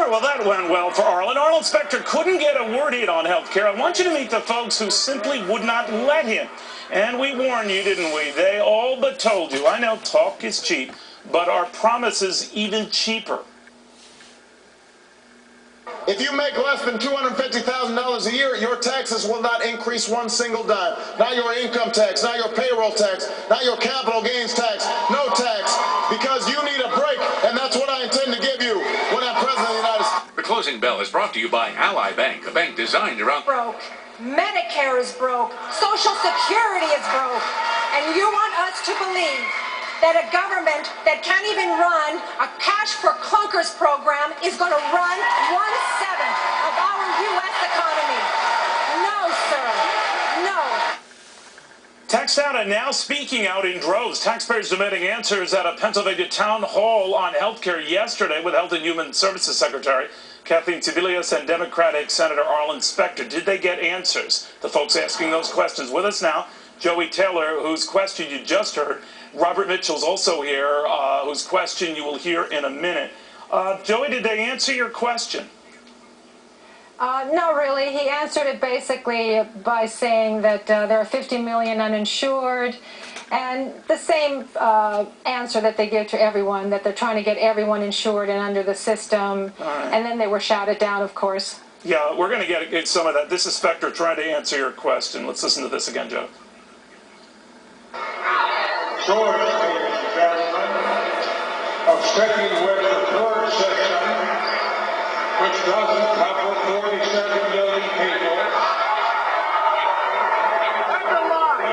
right, well, that went well for Arlen. Arlen Spector couldn't get a word in on health care. I want you to meet the folks who simply would not let him. And we warned you, didn't we? They all but told you. I know talk is cheap, but our promises even cheaper. If you make less than $250,000 a year, your taxes will not increase one single dime. Not your income tax, not your payroll tax, not your capital gains tax, no tax, because you need a break, and that's what I intend to give you when I'm President of the United States. The closing bell is brought to you by Ally Bank, a bank designed around... Broke. Medicare is broke. Social Security is broke. And you want us to believe that a government that can't even run a cash for clunkers program is going to run 1/7 of our U.S. economy. No, sir. No. Tax data now speaking out in droves. Taxpayers demanding answers at a Pennsylvania town hall on health care yesterday with Health and Human Services Secretary Kathleen Sebelius and Democratic Senator Arlen Spector. Did they get answers? The folks asking those questions with us now. Joey Taylor, whose question you just heard. Robert Mitchell's also here, whose question you will hear in a minute. Joey, did they answer your question? No, really. He answered it basically by saying that there are 50 million uninsured, and the same answer that they give to everyone, that they're trying to get everyone insured and under the system. Right. And then they were shouted down, of course. Yeah, we're going to get some of that. This is Spector trying to answer your question. Let's listen to this again, Joe. Short, ladies and gentlemen, of sticking with the current system, which doesn't cover 47 million people. That's a lie.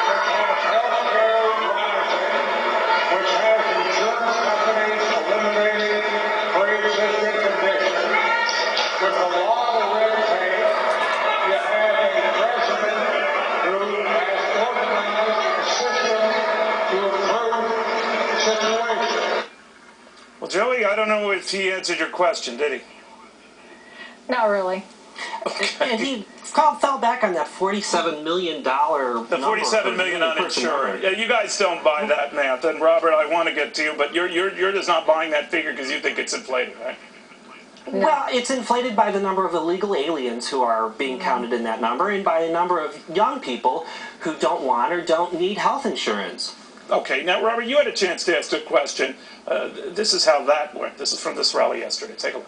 Which has health care rising, which has insurance companies eliminating pre-existing conditions, with a lot of red tape. You have a president who has organized a system to improve the situation. Well, Joey, I don't know if he answered your question, did he? Not really. Okay. And he fell back on that $47 million The $47 million uninsured. Yeah, you guys don't buy that math. And Robert, I want to get to you, but you're just not buying that figure because you think it's inflated, right? Well, it's inflated by the number of illegal aliens who are being counted in that number, and by a number of young people who don't want or don't need health insurance. Okay, now, Robert, you had a chance to ask a question. This is how that went. This is from this rally yesterday. Take a look.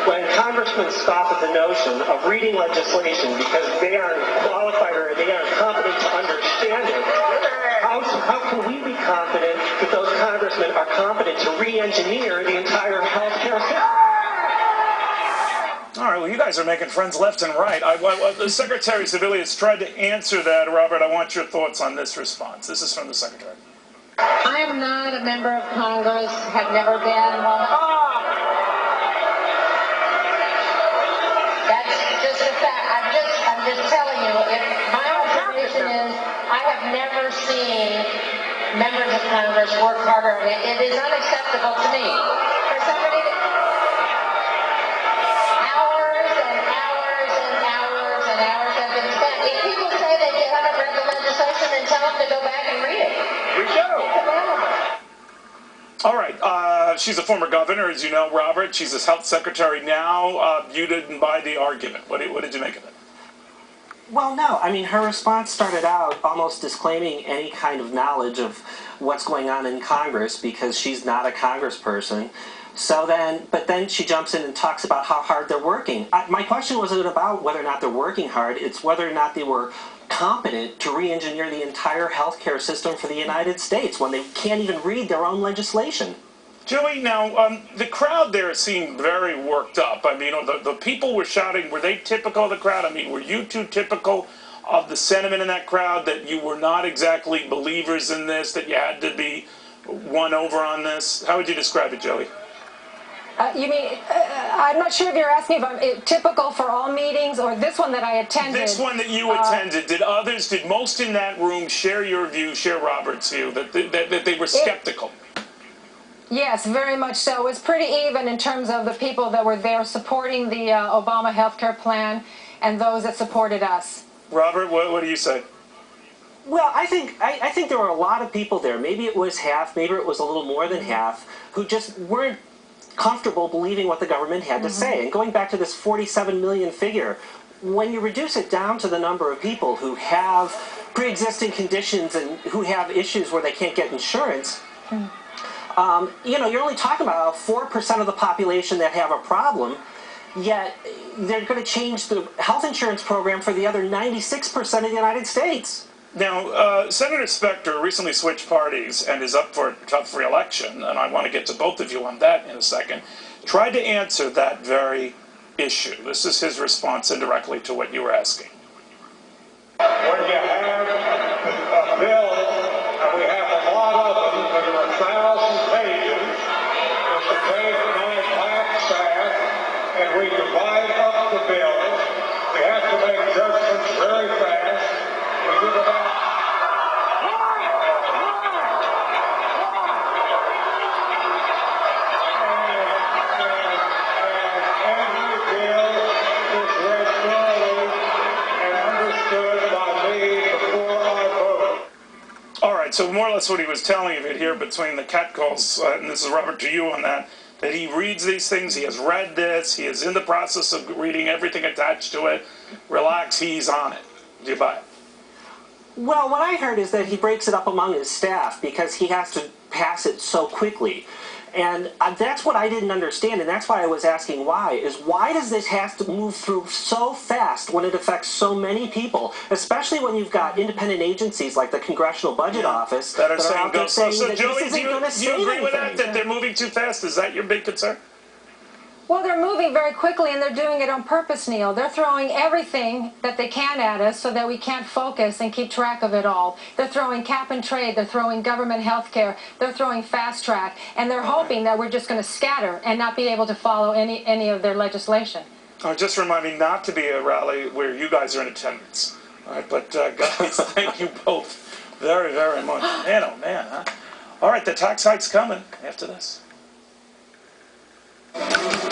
When congressmen scoff at the notion of reading legislation because they aren't qualified or they aren't competent to understand it, how can we be confident that those congressmen are competent to re-engineer the entire health care system? All right, well, you guys are making friends left and right. The Secretary Sebelius tried to answer that. Robert, I want your thoughts on this response. This is from the Secretary. I am not a member of Congress, have never been one. That's just a fact. I'm just telling you, if my observation is, I have never seen members of Congress work harder. It is unacceptable to me for somebody to hours and hours and hours and hours have been spent. If people say that you haven't read the legislation, then tell them to go back and read it. We do. All right, she's a former governor, as you know, Robert. She's a health secretary now. You didn't buy the argument. What did you make of it? Well, no. I mean, her response started out almost disclaiming any kind of knowledge of what's going on in Congress because she's not a congressperson. But then she jumps in and talks about how hard they're working. My question wasn't about whether or not they're working hard. It's whether or not they were competent to re-engineer the entire healthcare system for the United States when they can't even read their own legislation. Joey, now, the crowd there seemed very worked up. I mean, the people were shouting. Were they typical of the crowd? I mean, were you two typical of the sentiment in that crowd, that you were not exactly believers in this, that you had to be won over on this? How would you describe it, Joey? You mean, I'm not sure if you're asking if I'm typical for all meetings or this one that I attended. This one that you attended. Did most in that room share your view, share Robert's view, that they were skeptical? Yes, very much so. It was pretty even in terms of the people that were there supporting the Obama health care plan and those that supported us. Robert, what do you say? Well, I think there were a lot of people there. Maybe it was half, maybe it was a little more than half, who just weren't comfortable believing what the government had to say. And going back to this 47 million figure, when you reduce it down to the number of people who have pre-existing conditions and who have issues where they can't get insurance, you know, you're only talking about 4% of the population that have a problem, yet they're going to change the health insurance program for the other 96% of the United States. Now, Senator Spector recently switched parties and is up for a tough re-election, and I want to get to both of you on that in a second. Tried to answer that very issue. This is his response indirectly to what you were asking. When you have a bill, and we have a lot of them that are 1,000 pages, it's to pay for my black staff, and we divide up the bill. We have to make judgments very fast. We give about So more or less what he was telling you here between the catcalls, and this is Robert to you on that he reads these things, he has read this, he is in the process of reading everything attached to it. Relax, he's on it. Do you buy it? Well, what I heard is that he breaks it up among his staff because he has to pass it so quickly. And that's what I didn't understand, and that's why I was asking why does this have to move through so fast when it affects so many people, especially when you've got independent agencies like the Congressional Budget Office that are saying, that so this Joey, isn't going to save do you agree anything. with that they're moving too fast? Is that your big concern? Well, they're moving very quickly, and they're doing it on purpose, Neil. They're throwing everything that they can at us so that we can't focus and keep track of it all. They're throwing cap and trade. They're throwing government health care. They're throwing fast track. And they're hoping that we're just going to scatter and not be able to follow any of their legislation. Just remind me not to be a rally where you guys are in attendance. All right, but guys, thank you both very, very much. Man, oh man, huh? All right, the tax hike's coming after this.